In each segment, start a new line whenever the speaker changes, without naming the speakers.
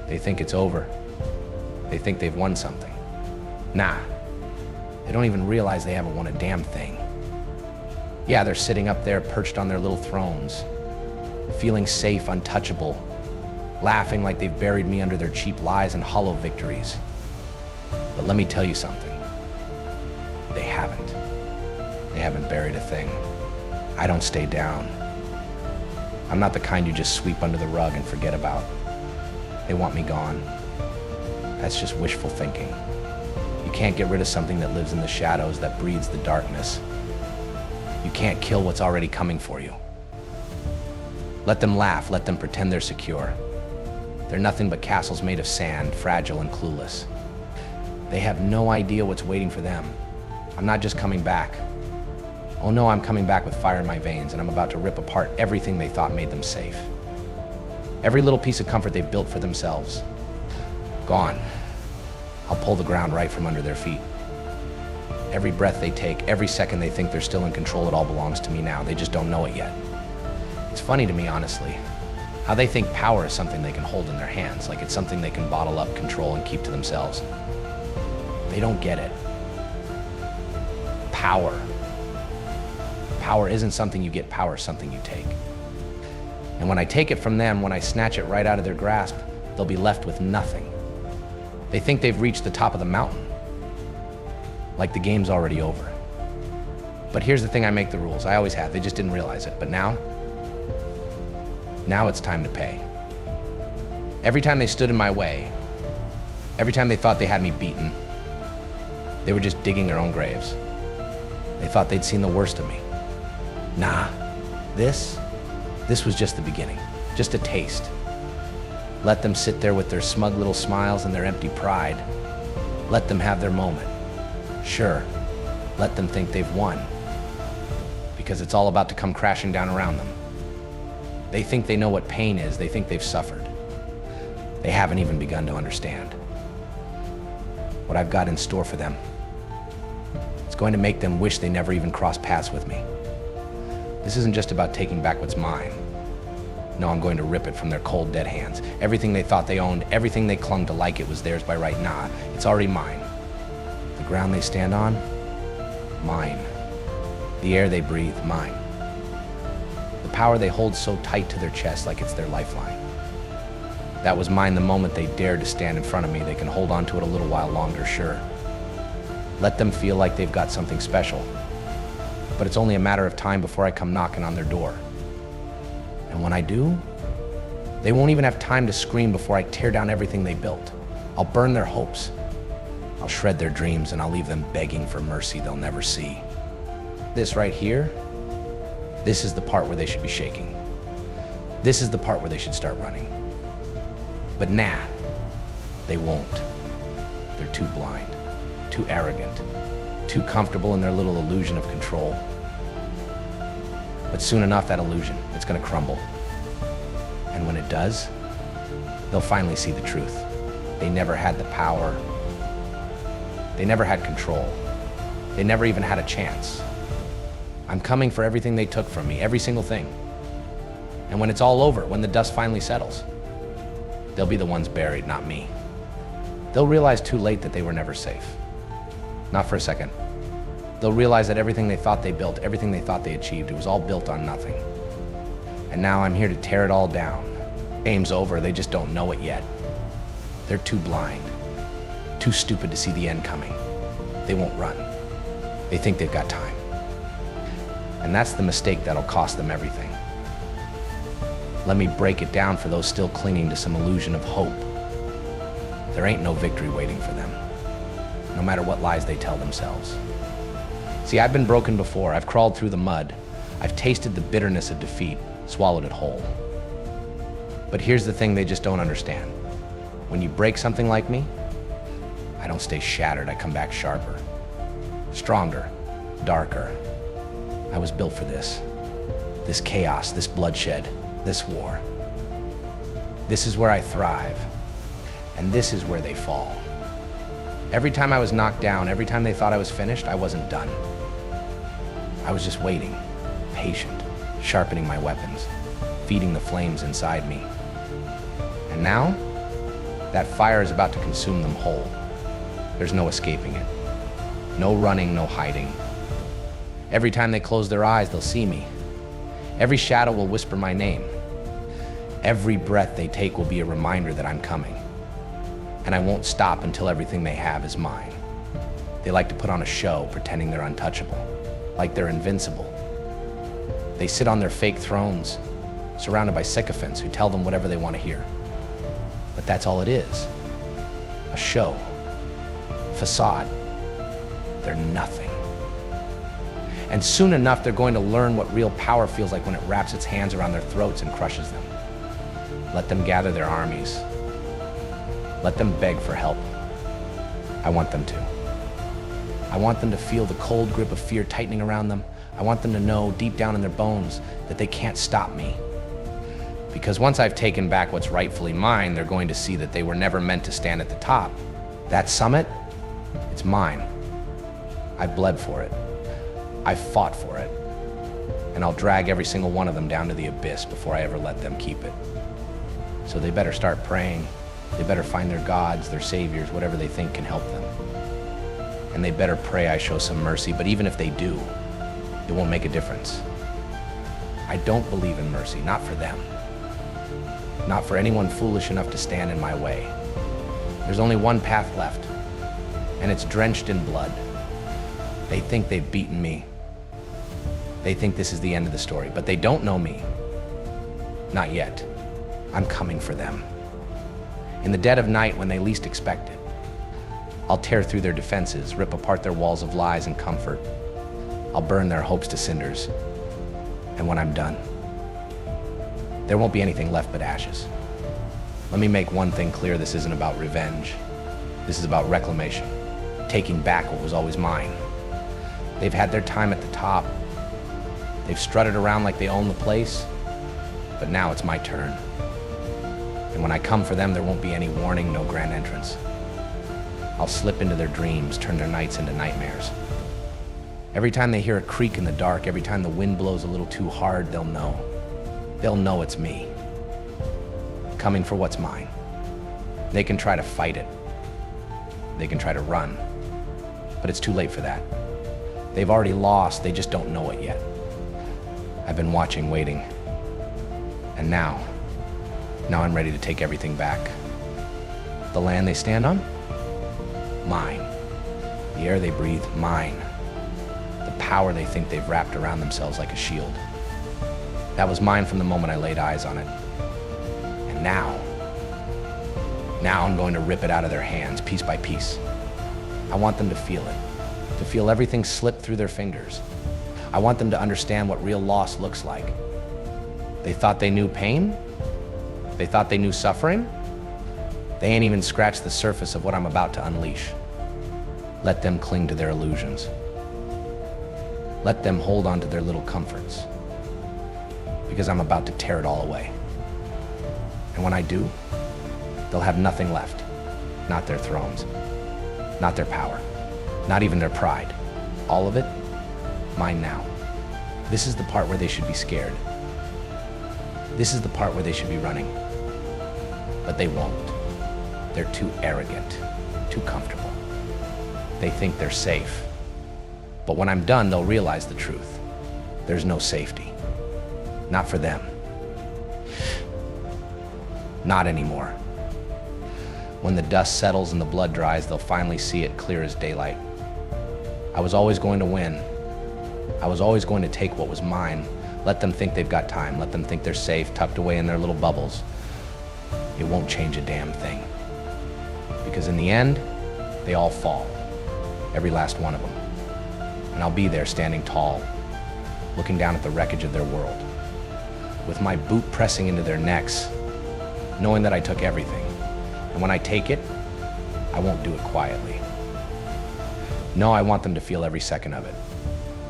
They think it's over. They think they've won something. Nah, they don't even realize they haven't won a damn thing. Yeah, they're sitting up there perched on their little thrones, feeling safe, untouchable, laughing like they've buried me under their cheap lies and hollow victories. But let me tell you something. They haven't. They haven't buried a thing. I don't stay down. I'm not the kind you just sweep under the rug and forget about. They want me gone. That's just wishful thinking. You can't get rid of something that lives in the shadows, that breeds the darkness. You can't kill what's already coming for you. Let them laugh, let them pretend they're secure. They're nothing but castles made of sand, fragile and clueless. They have no idea what's waiting for them. I'm not just coming back. Oh no, I'm coming back with fire in my veins, and I'm about to rip apart everything they thought made them safe. Every little piece of comfort they've built for themselves. Gone. I'll pull the ground right from under their feet. Every breath they take, every second they think they're still in control, it all belongs to me now. They just don't know it yet. It's funny to me, honestly, how they think power is something they can hold in their hands, like it's something they can bottle up, control, and keep to themselves. They don't get it. Power. Power isn't something you get, power is something you take. And when I take it from them, when I snatch it right out of their grasp, they'll be left with nothing. They think they've reached the top of the mountain, like the game's already over. But here's the thing, I make the rules. I always have, they just didn't realize it. But now it's time to pay. Every time they stood in my way, every time they thought they had me beaten, they were just digging their own graves. They thought they'd seen the worst of me. Nah, this was just the beginning, just a taste. Let them sit there with their smug little smiles and their empty pride. Let them have their moment. Sure, let them think they've won, because it's all about to come crashing down around them. They think they know what pain is. They think they've suffered. They haven't even begun to understand what I've got in store for them. It's going to make them wish they never even crossed paths with me. This isn't just about taking back what's mine. No, I'm going to rip it from their cold, dead hands. Everything they thought they owned, everything they clung to like it was theirs by right. Nah, it's already mine. The ground they stand on, mine. The air they breathe, mine. The power they hold so tight to their chest like it's their lifeline. That was mine the moment they dared to stand in front of me. They can hold on to it a little while longer, sure. Let them feel like they've got something special. But it's only a matter of time before I come knocking on their door. And when I do, they won't even have time to scream before I tear down everything they built. I'll burn their hopes. I'll shred their dreams, and I'll leave them begging for mercy they'll never see. This right here, this is the part where they should be shaking. This is the part where they should start running. But nah, they won't. They're too blind, too arrogant, too comfortable in their little illusion of control. But soon enough, that illusion, it's gonna crumble. And when it does, they'll finally see the truth. They never had the power. They never had control. They never even had a chance. I'm coming for everything they took from me, every single thing. And when it's all over, when the dust finally settles, they'll be the ones buried, not me. They'll realize too late that they were never safe. Not for a second. They'll realize that everything they thought they built, everything they thought they achieved, it was all built on nothing. And now I'm here to tear it all down. Game's over, they just don't know it yet. They're too blind, too stupid to see the end coming. They won't run. They think they've got time. And that's the mistake that'll cost them everything. Let me break it down for those still clinging to some illusion of hope. There ain't no victory waiting for them, no matter what lies they tell themselves. See, I've been broken before. I've crawled through the mud. I've tasted the bitterness of defeat, swallowed it whole. But here's the thing they just don't understand. When you break something like me, I don't stay shattered. I come back sharper, stronger, darker. I was built for this chaos, this bloodshed, this war. This is where I thrive, and this is where they fall. Every time I was knocked down, every time they thought I was finished, I wasn't done. I was just waiting, patient, sharpening my weapons, feeding the flames inside me. And now, That fire is about to consume them whole. There's no escaping it. No running, no hiding. Every time they close their eyes, they'll see me. Every shadow will whisper my name. Every breath they take will be a reminder that I'm coming. And I won't stop until everything they have is mine. They like to put on a show, pretending they're untouchable, like they're invincible. They sit on their fake thrones, surrounded by sycophants who tell them whatever they want to hear. But that's all it is. A show. Facade. They're nothing. And soon enough, they're going to learn what real power feels like when it wraps its hands around their throats and crushes them. Let them gather their armies. Let them beg for help. I want them to. I want them to feel the cold grip of fear tightening around them. I want them to know deep down in their bones that they can't stop me. Because once I've taken back what's rightfully mine, they're going to see that they were never meant to stand at the top. That summit, it's mine. I bled for it. I fought for it. And I'll drag every single one of them down to the abyss before I ever let them keep it. So they better start praying. They better find their gods, their saviors, whatever they think can help them. And they better pray I show some mercy, but even if they do, it won't make a difference. I don't believe in mercy, not for them. Not for anyone foolish enough to stand in my way. There's only one path left, and it's drenched in blood. They think they've beaten me. They think this is the end of the story, but they don't know me. Not yet. I'm coming for them. In the dead of night when they least expect it. I'll tear through their defenses, rip apart their walls of lies and comfort. I'll burn their hopes to cinders. And when I'm done, there won't be anything left but ashes. Let me make one thing clear, this isn't about revenge. This is about reclamation, taking back what was always mine. They've had their time at the top. They've strutted around like they own the place, but now it's my turn. And when I come for them, there won't be any warning, no grand entrance. I'll slip into their dreams, turn their nights into nightmares. Every time they hear a creak in the dark, every time the wind blows a little too hard, they'll know. They'll know it's me, coming for what's mine. They can try to fight it. They can try to run, but it's too late for that. They've already lost, they just don't know it yet. I've been watching, waiting, and now I'm ready to take everything back. The land they stand on, mine. The air they breathe, mine. The power they think they've wrapped around themselves like a shield. That was mine from the moment I laid eyes on it. And now I'm going to rip it out of their hands, piece by piece. I want them to feel it, to feel everything slip through their fingers. I want them to understand what real loss looks like. They thought they knew pain? They thought they knew suffering? They ain't even scratched the surface of what I'm about to unleash. Let them cling to their illusions. Let them hold on to their little comforts. Because I'm about to tear it all away. And when I do, they'll have nothing left. Not their thrones, not their power, not even their pride. All of it, mine now. This is the part where they should be scared. This is the part where they should be running. But they won't. They're too arrogant, too comfortable. They think they're safe. But when I'm done, they'll realize the truth. There's no safety. Not for them. Not anymore. When the dust settles and the blood dries, they'll finally see it clear as daylight. I was always going to win. I was always going to take what was mine. Let them think they've got time. Let them think they're safe, tucked away in their little bubbles. It won't change a damn thing. Because in the end, they all fall. Every last one of them. And I'll be there standing tall, looking down at the wreckage of their world, with my boot pressing into their necks, knowing that I took everything. And when I take it, I won't do it quietly. No, I want them to feel every second of it.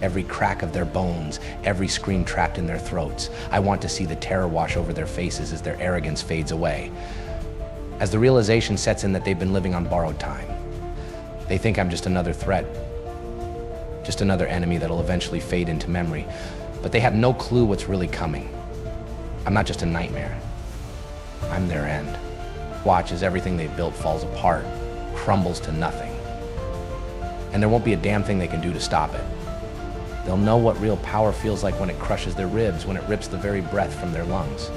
Every crack of their bones, every scream trapped in their throats. I want to see the terror wash over their faces as their arrogance fades away. As the realization sets in that they've been living on borrowed time. They think I'm just another threat, just another enemy that'll eventually fade into memory. But they have no clue what's really coming. I'm not just a nightmare. I'm their end. Watch as everything they've built falls apart, crumbles to nothing. And there won't be a damn thing they can do to stop it. They'll know what real power feels like when it crushes their ribs, when it rips the very breath from their lungs.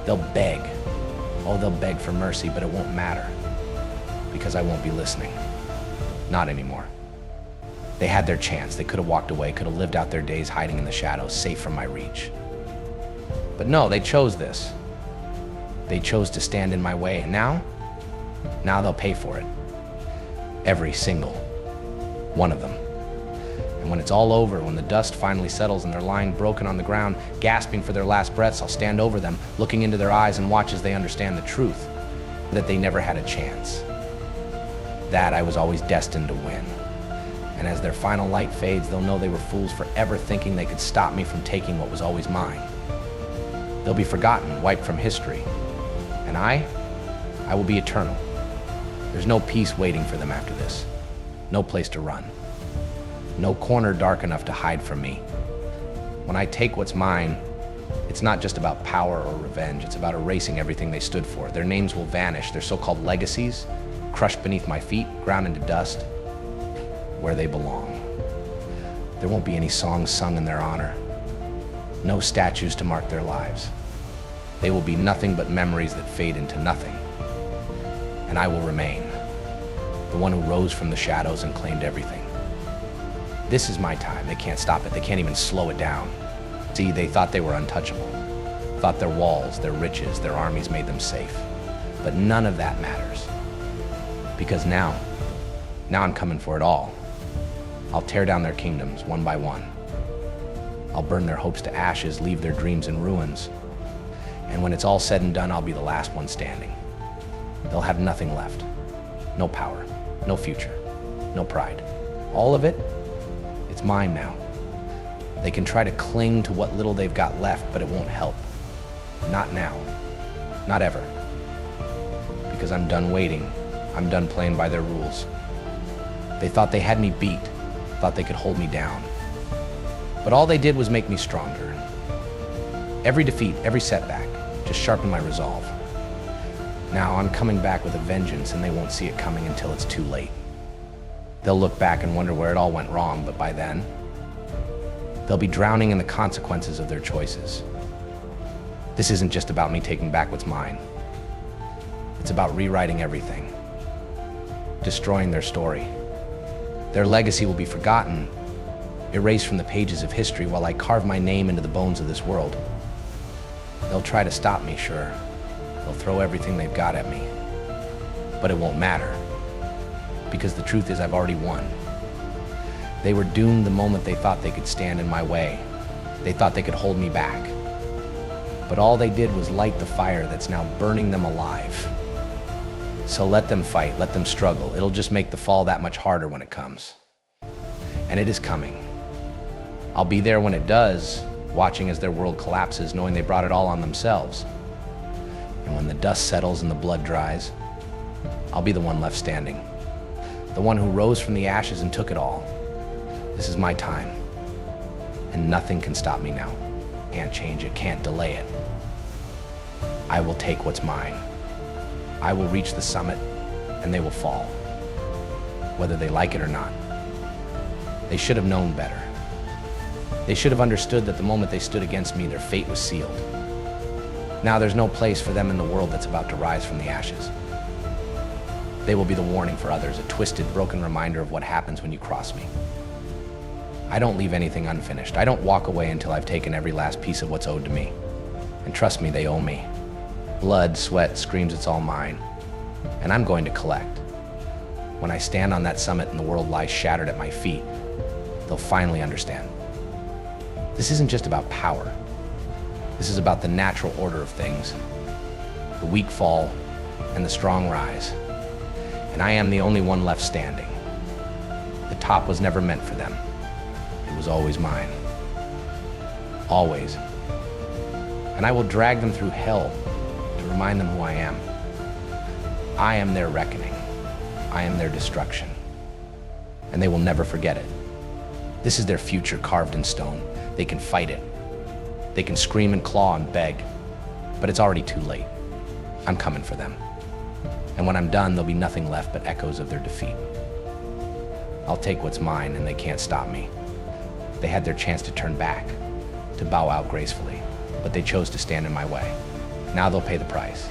They'll beg. Oh, they'll beg for mercy, but it won't matter. Because I won't be listening. Not anymore. They had their chance. They could have walked away, could have lived out their days hiding in the shadows, safe from my reach. But no, they chose this. They chose to stand in my way, and now they'll pay for it. Every single one of them. And when it's all over, when the dust finally settles and they're lying broken on the ground, gasping for their last breaths, I'll stand over them, looking into their eyes and watch as they understand the truth, that they never had a chance. That I was always destined to win. And as their final light fades, they'll know they were fools for ever thinking they could stop me from taking what was always mine. They'll be forgotten, wiped from history. And I will be eternal. There's no peace waiting for them after this. No place to run. No corner dark enough to hide from me. When I take what's mine, it's not just about power or revenge. It's about erasing everything they stood for. Their names will vanish, their so-called legacies, crushed beneath my feet, ground into dust, where they belong. There won't be any songs sung in their honor. No statues to mark their lives. They will be nothing but memories that fade into nothing. And I will remain, the one who rose from the shadows and claimed everything. This is my time. They can't stop it. They can't even slow it down. See, they thought they were untouchable. Thought their walls, their riches, their armies made them safe. But none of that matters. Because now I'm coming for it all. I'll tear down their kingdoms one by one. I'll burn their hopes to ashes, leave their dreams in ruins. And when it's all said and done, I'll be the last one standing. They'll have nothing left. No power, no future, no pride. All of it, it's mine now. They can try to cling to what little they've got left, but it won't help. Not now. Not ever. Because I'm done waiting. I'm done playing by their rules. They thought they had me beat, thought they could hold me down. But all they did was make me stronger. Every defeat, every setback, just sharpened my resolve. Now I'm coming back with a vengeance, and they won't see it coming until it's too late. They'll look back and wonder where it all went wrong, but by then, they'll be drowning in the consequences of their choices. This isn't just about me taking back what's mine. It's about rewriting everything, destroying their story. Their legacy will be forgotten, erased from the pages of history while I carve my name into the bones of this world. They'll try to stop me, sure. They'll throw everything they've got at me. But it won't matter, because the truth is I've already won. They were doomed the moment they thought they could stand in my way. They thought they could hold me back. But all they did was light the fire that's now burning them alive. So let them fight, let them struggle. It'll just make the fall that much harder when it comes. And it is coming. I'll be there when it does, watching as their world collapses, knowing they brought it all on themselves. And when the dust settles and the blood dries, I'll be the one left standing. The one who rose from the ashes and took it all. This is my time. And nothing can stop me now. Can't change it, can't delay it. I will take what's mine. I will reach the summit, and they will fall. Whether they like it or not. They should have known better. They should have understood that the moment they stood against me, their fate was sealed. Now there's no place for them in the world that's about to rise from the ashes. They will be the warning for others, a twisted, broken reminder of what happens when you cross me. I don't leave anything unfinished. I don't walk away until I've taken every last piece of what's owed to me. And trust me, they owe me. Blood, sweat, screams, it's all mine. And I'm going to collect. When I stand on that summit and the world lies shattered at my feet, they'll finally understand. This isn't just about power. This is about the natural order of things. The weak fall and the strong rise. And I am the only one left standing. The top was never meant for them. It was always mine. Always. And I will drag them through hell to remind them who I am. I am their reckoning. I am their destruction. And they will never forget it. This is their future carved in stone. They can fight it. They can scream and claw and beg, but it's already too late. I'm coming for them. And when I'm done, there'll be nothing left but echoes of their defeat. I'll take what's mine, and they can't stop me. They had their chance to turn back, to bow out gracefully, but they chose to stand in my way. Now they'll pay the price.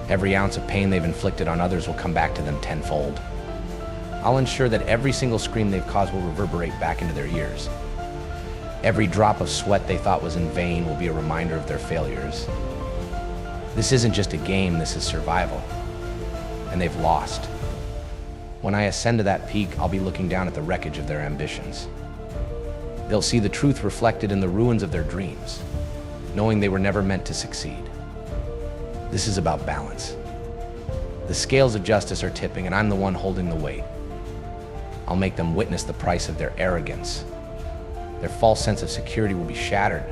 Every ounce of pain they've inflicted on others will come back to them tenfold. I'll ensure that every single scream they've caused will reverberate back into their ears. Every drop of sweat they thought was in vain will be a reminder of their failures. This isn't just a game, this is survival. And they've lost. When I ascend to that peak, I'll be looking down at the wreckage of their ambitions. They'll see the truth reflected in the ruins of their dreams, knowing they were never meant to succeed. This is about balance. The scales of justice are tipping, and I'm the one holding the weight. I'll make them witness the price of their arrogance. Their false sense of security will be shattered,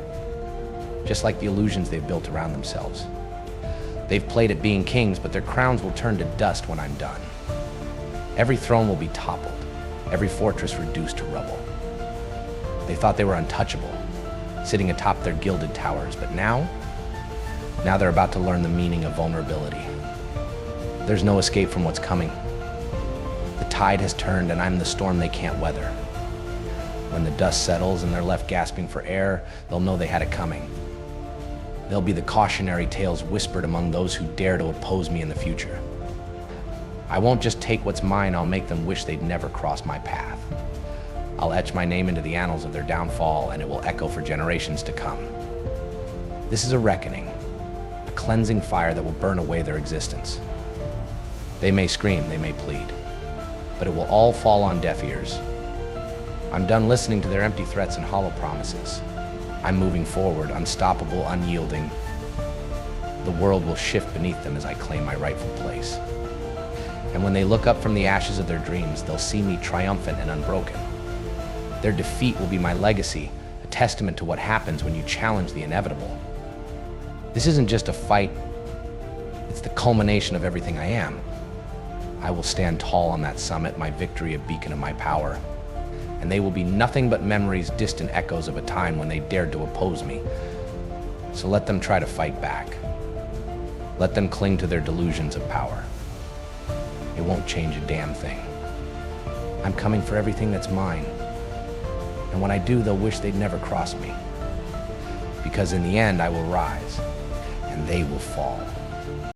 just like the illusions they've built around themselves. They've played at being kings, but their crowns will turn to dust when I'm done. Every throne will be toppled, every fortress reduced to rubble. They thought they were untouchable, sitting atop their gilded towers, but now they're about to learn the meaning of vulnerability. There's no escape from what's coming. The tide has turned, and I'm the storm they can't weather. When the dust settles and they're left gasping for air, they'll know they had it coming. They'll be the cautionary tales whispered among those who dare to oppose me in the future. I won't just take what's mine, I'll make them wish they'd never crossed my path. I'll etch my name into the annals of their downfall, and it will echo for generations to come. This is a reckoning, a cleansing fire that will burn away their existence. They may scream, they may plead, but it will all fall on deaf ears. I'm done listening to their empty threats and hollow promises. I'm moving forward, unstoppable, unyielding. The world will shift beneath them as I claim my rightful place. And when they look up from the ashes of their dreams, they'll see me triumphant and unbroken. Their defeat will be my legacy, a testament to what happens when you challenge the inevitable. This isn't just a fight, it's the culmination of everything I am. I will stand tall on that summit, my victory a beacon of my power. And they will be nothing but memories, distant echoes of a time when they dared to oppose me. So let them try to fight back. Let them cling to their delusions of power. It won't change a damn thing. I'm coming for everything that's mine. And when I do, they'll wish they'd never crossed me. Because in the end, I will rise, and they will fall.